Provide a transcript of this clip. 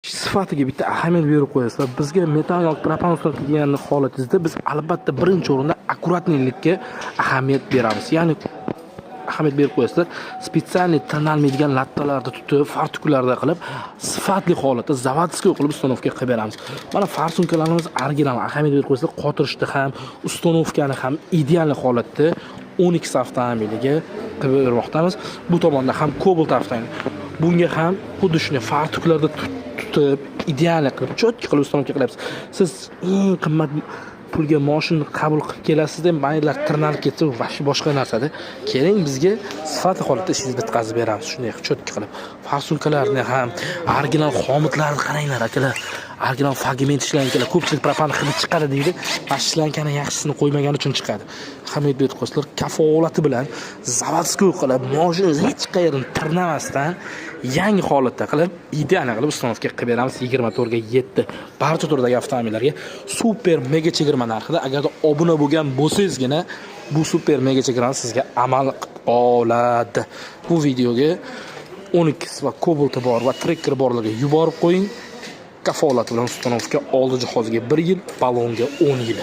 Sifatiga bitta ahamiyat berib qo'yasizlar. Bizga metan yoki propan ustoz degan holatingizda biz albatta birinchi o'rinda akkuratlikka ahamiyat beramiz. Ya'ni ahamiyat berib qo'yasizlar. Spetsialniy tirnalmaydigan lattalarda tutib, fartukularda qilib, sifatli holatda zavodskiy qilib ustanovka qilib beramiz. Mana farsunkalarimiz original ahamiyat berib qo'yasizlar. Qotirishni ham, ustanovkani ham ideal holatda 12 avtomobiliga qilib bermoqdamiz. Bu tomonda ham Cobalt avtomobil. Bunga ham xuddi shunday fartuklarda tutib, ideal qilib, cho'tki qilib ustanovka qilyapsiz. Siz eng qimmat pulga mashina qabul qilib kelasiz-da, maylar tirnalib ketsa, vashi boshqa narsada. Keling bizga sifatli holatda ishingizni bitkazib beramiz. Shunday cho'tki qilib. Farsunkalarni ham, original xomitlarni qaranglar akalar. Original fragment ishlanganlar, ko'pchilik propan hidi chiqadi deydi. Ashlankaning yaxshisini qo'ymagani uchun chiqadi. Hamid Betqoslar kafolati bilan zavodskiy qilib, mashinangizni hech qayerdan tirnamasdan yangi holatda qilib, ideal qilib ustanovka qilib beramiz 24 ga 7. Barcha turdagi avtomobillarga super mega chegirma narxida. Agarda obuna bo'lgan bo'lsangizgina bu super mega chegirma sizga amal qiladi. Bu videoga 12 va Cobalt bor va Tracker borlarga yuborib qo'ying. Kafolat bilan ustanovka oldi jihoziga 1 yil, balonga 10 yil.